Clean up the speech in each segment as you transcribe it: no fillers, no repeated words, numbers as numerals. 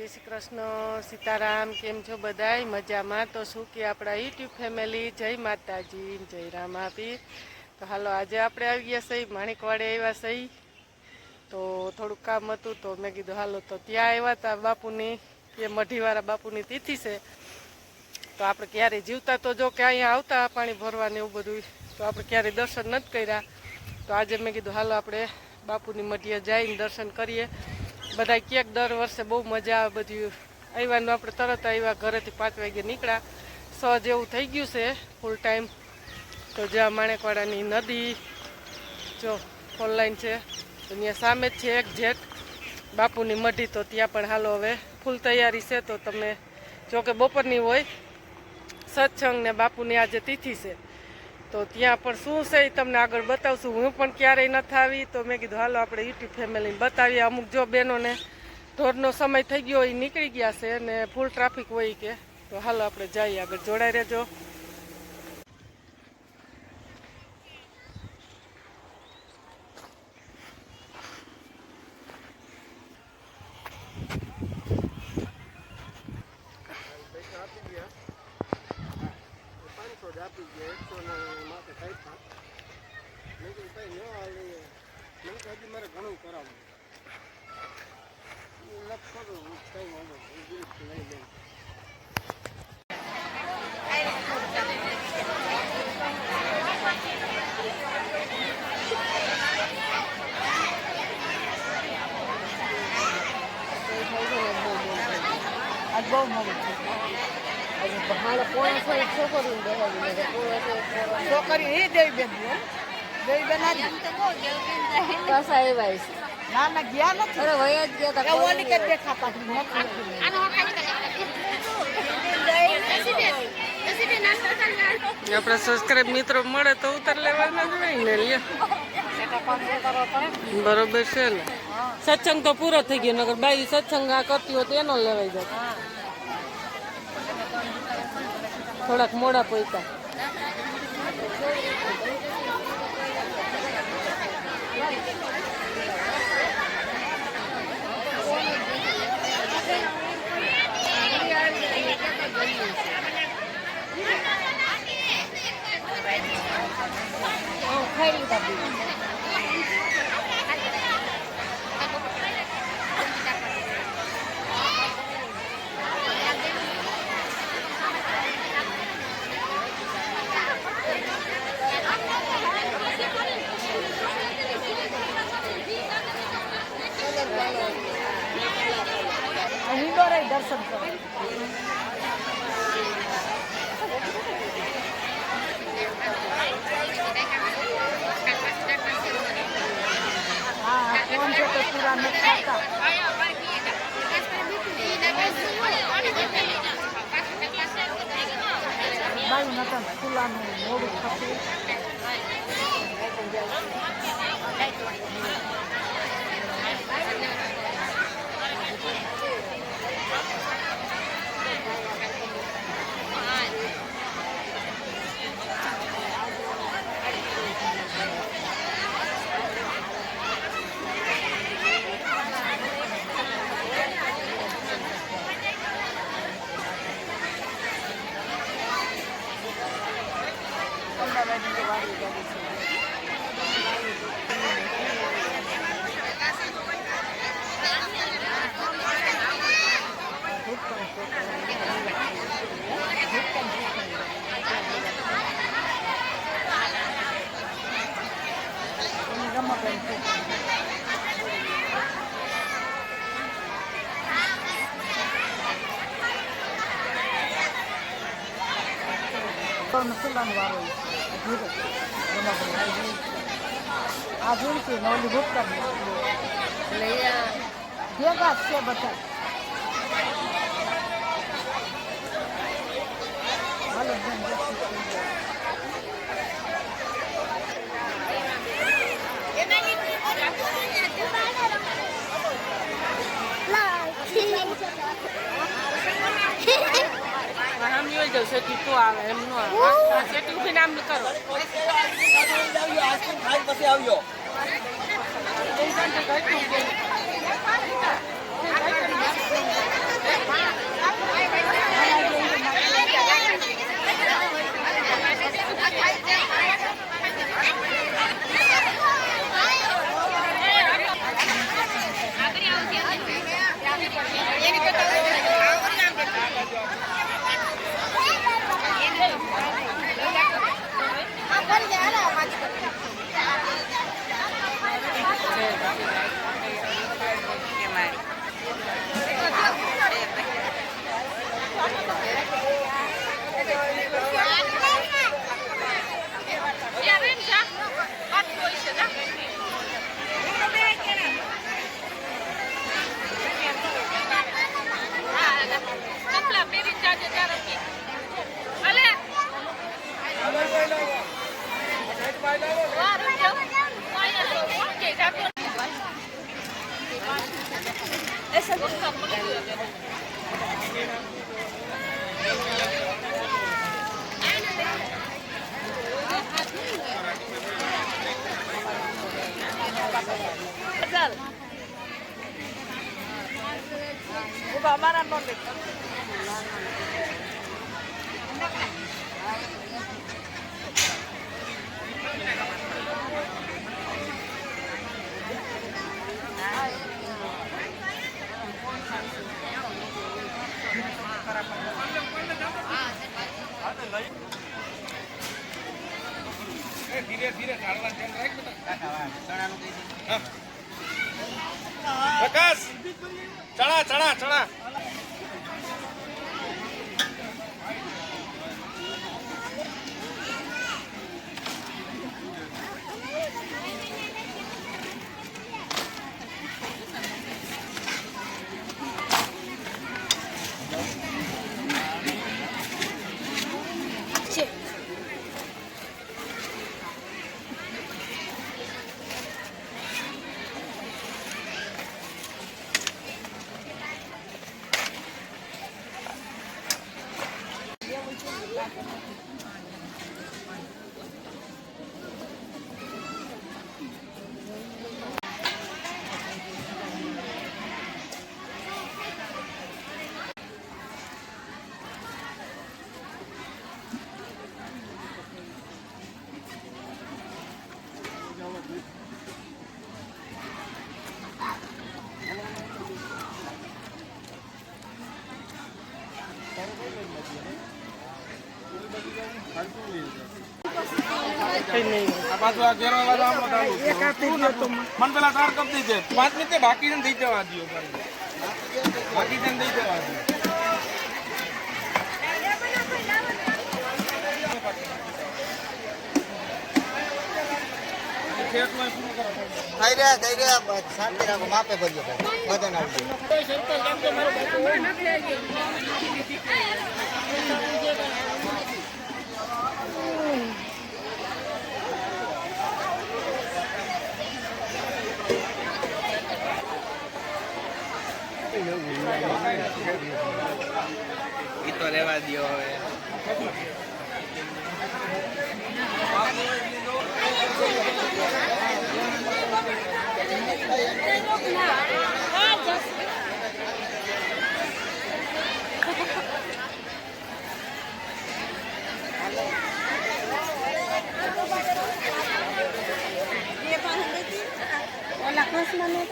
જય શ્રી કૃષ્ણ, સીતારામ. કેમ છો બધાય? મજામાં? તો શું કે આપણા યુટ્યુબ ફેમિલી, જય માતાજી, જય રામાપીર. તો હાલો, આજે આપણે આવી ગયા સહી માણેકવાડે આવ્યા સહી. તો થોડુંક કામ હતું તો મેં કીધું હાલો, તો ત્યાં આવ્યા હતા બાપુની, એ મઢીવાળા બાપુની તિથિ છે. તો આપણે ક્યારેય જીવતા તો જો કે અહીંયા આવતા પાણી ભરવાને એવું બધું, તો આપણે ક્યારેય દર્શન નથી કર્યા. તો આજે મેં કીધું હાલો આપણે બાપુની મઢીએ જઈને દર્શન કરીએ. બધા ક્યાંક દર વર્ષે બહુ મજા આવે બધી. આવ્યાનું આપણે તરત આવ્યા, ઘરેથી 5 વાગે નીકળ્યા. 6 જેવું થઈ ગયું છે ફૂલ ટાઈમ. તો જ્યાં માણેકવાડાની નદી જો ઓનલાઈન છે, તો ત્યાં સામે જ છે એક જેટ બાપુની મઢી. તો ત્યાં પણ હાલો હવે ફૂલ તૈયારી છે. તો તમે જો કે બપોરની હોય સત્સંગ ને બાપુની આજે તિથિ છે, તો ત્યાં પણ શું છે એ તમને આગળ બતાવશું. હું પણ ક્યારેય નથી આવી, તો મેં કીધું હાલો આપણે યુટ્યુબ ફેમિલીને બતાવીએ. અમુક જો બહેનોને ઢોરનો સમય થઈ ગયો, એ નીકળી ગયા છે ને ફૂલ ટ્રાફિક હોય કે. તો હાલો આપણે જઈએ, આગળ જોડાઈ રહેજો. મારે ઘણું કરાવવું આજ બહુ મોડું છે. છોકરી એ દેવી બેન દેવી બેન ના ના ગયા નથી. વયા જ ગયા ઓલી કે દેખાતા આપણા સબસ્ક્રાઇબ મિત્રો મળે તો ઉતાર લેવાના જ હોય ને. લે બરોબર છે ને. સત્સંગ તો પૂરો થઈ ગયો, નગર બાઈ સત્સંગ આ કરતી હોય તો એનો લેવાઈ જાય. થોડાક મોડા પૈસા ખાઈ લીધા. દર્શન કરો. હા કોણ છે તો પૂરા નથી ખાતા. બાયું નતા ખુલ્લાનું મોડું ખાતું. ખુલ્લાનું વારો આ જોઈશું ને ઓલી ભૂતકાળ ભેગા છે બધા. હાલો જાઉં સેટી તો આવે એમ નો આવે. સેટી ઉભી નામ કરો. પછી આવ્યો અમારા નો લે ધીરે ધીરે પ્રકાશ ચણા ચણા ચણા मन पेला तार कब दीजिए 5 मिनट बाकी ने दे जवा दियो बाकी ने दे जवा दियो થઈ રહ્યા શાંતિ રાખો માપે ભરીએ બધાને ઈ તો રહેવા દો હવે ઓલા કૃષ્ણ ને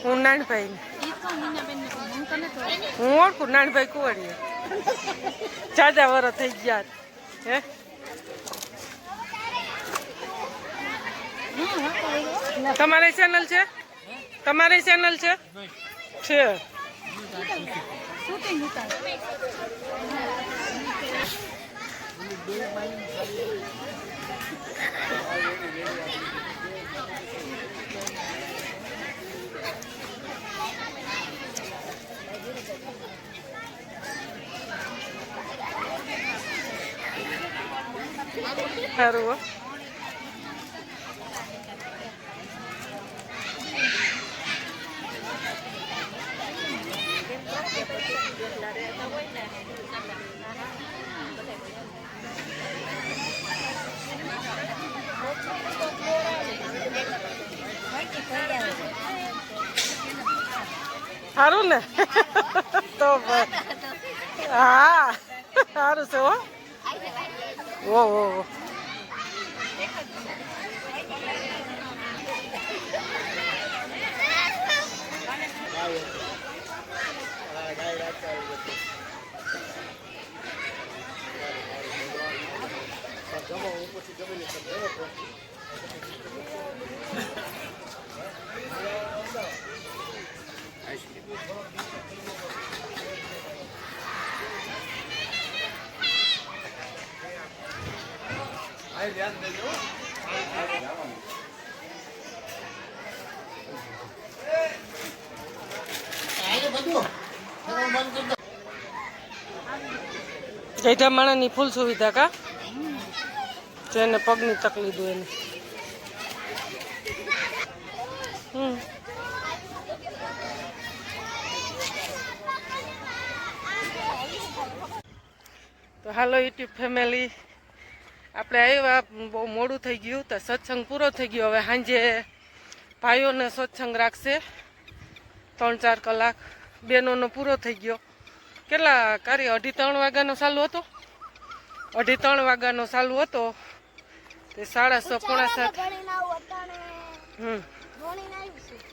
હું નાનભાઈ હું ઓળખું નાનભાઈ કુંવરીએ ચાચા વર થઈ ગયા હે તમારી ચેનલ છે તમારી ચેનલ છે સારું હો. સારું ને તો હા સારું છે હો. ઓ ગઈઢા માણસની ફૂલ સુવિધા કા જેને પગની તકલીફ હોય એને. તો હાલો યુટ્યુબ ફેમિલી, આપણે આવ્યા બહુ મોડું થઈ ગયું તો સત્સંગ પૂરો થઈ ગયો. હવે સાંજે ભાઈઓને સત્સંગ રાખશે 3-4 કલાક. બહેનોનો પૂરો થઈ ગયો. કેટલા કાર્ય 2:30 વાગ્યાનો ચાલુ હતો. 2:30 વાગ્યાનો ચાલુ હતો તે 6:30 7.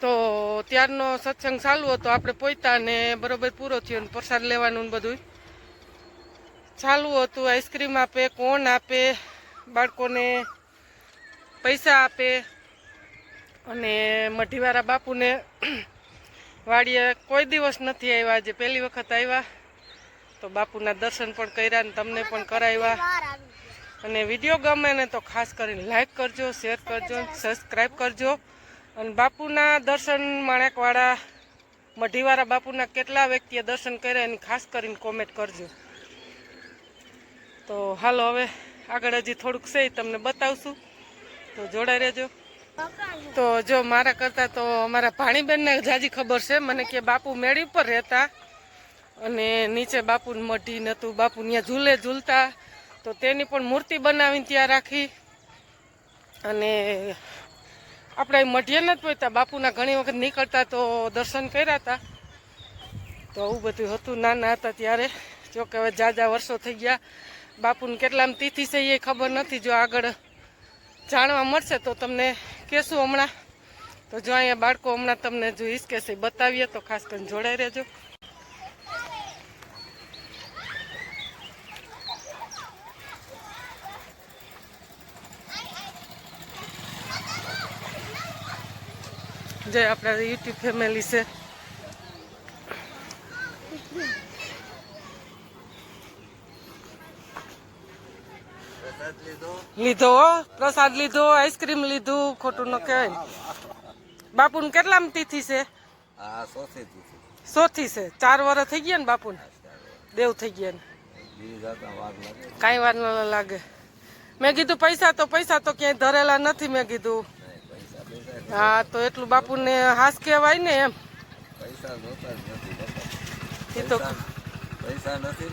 તો ત્યારનો સત્સંગ ચાલુ હતો. આપણે પહોંચ્યા ને બરોબર પૂરો થયો ને પ્રસાદ લેવાનું બધું ચાલુ હતું. આઈસ્ક્રીમ આપે, કોન આપે, બાળકોને પૈસા આપે અને મઢીવાળા બાપુને વાડીએ કોઈ દિવસ નથી આવ્યા, આજે પહેલી વખત આવ્યા તો બાપુના દર્શન પણ કર્યા ને તમને પણ કરાવ્યા. અને વિડીયો ગમે ને તો ખાસ કરીને લાઈક કરજો, શેર કરજો, સબસ્ક્રાઈબ કરજો. અને બાપુના દર્શન માણેકવાળા મઢીવાળા બાપુના કેટલા વ્યક્તિએ દર્શન કર્યા એની ખાસ કરીને કોમેન્ટ કરજો. તો હાલો હવે આગળ હજી થોડુંક છે તમને બતાવશું, તો જોડાઈ રહેજો. તો જો મારા કરતાં તો અમારા ભાણીબેનને જાજી ખબર છે. મને કે બાપુ મેળી પર રહેતા અને નીચે બાપુને મઢી નહોતું, બાપુ ત્યાં ઝૂલે ઝૂલતા તો તેની પણ મૂર્તિ બનાવીને ત્યાં રાખી. અને આપણે મઢીએ નથી પહોંચતા, બાપુના ઘણી વખત નીકળતા તો દર્શન કર્યા હતા. તો આવું બધું હતું નાના હતા ત્યારે. જો કે હવે જાજા વર્ષો થઈ ગયા. બાપુને કેટલામ તિથિ છે એ ખબર નથી. જો આગળ જાણવા મળશે તો તમને કહેશું હમણાં. તો જો અહીંયા બાળકો હમણાં તમને જો હિસ્કે છે બતાવીએ તો ખાસ કરીને જોડાઈ રહેજો. જે આપણા યુટ્યુબ ફેમિલી છે. લીધો પ્રસાદ લીધો, આઈસ્ક્રીમ લીધું, ખોટું ન કહેવાય. બાપુને કેટલામ તિથિ છે? ચોથી છે. 4 વર્ષ થઈ ગયા ને બાપુને, દેવ થઈ ગયા ને, કાંઈ વાર ન લાગે. મેં કીધું પૈસા તો ક્યાંય ધરેલા નથી. મેં કીધું હા તો એટલું બાપુને હાસ કહેવાય ને એમ. એ તો પૈસા નથી.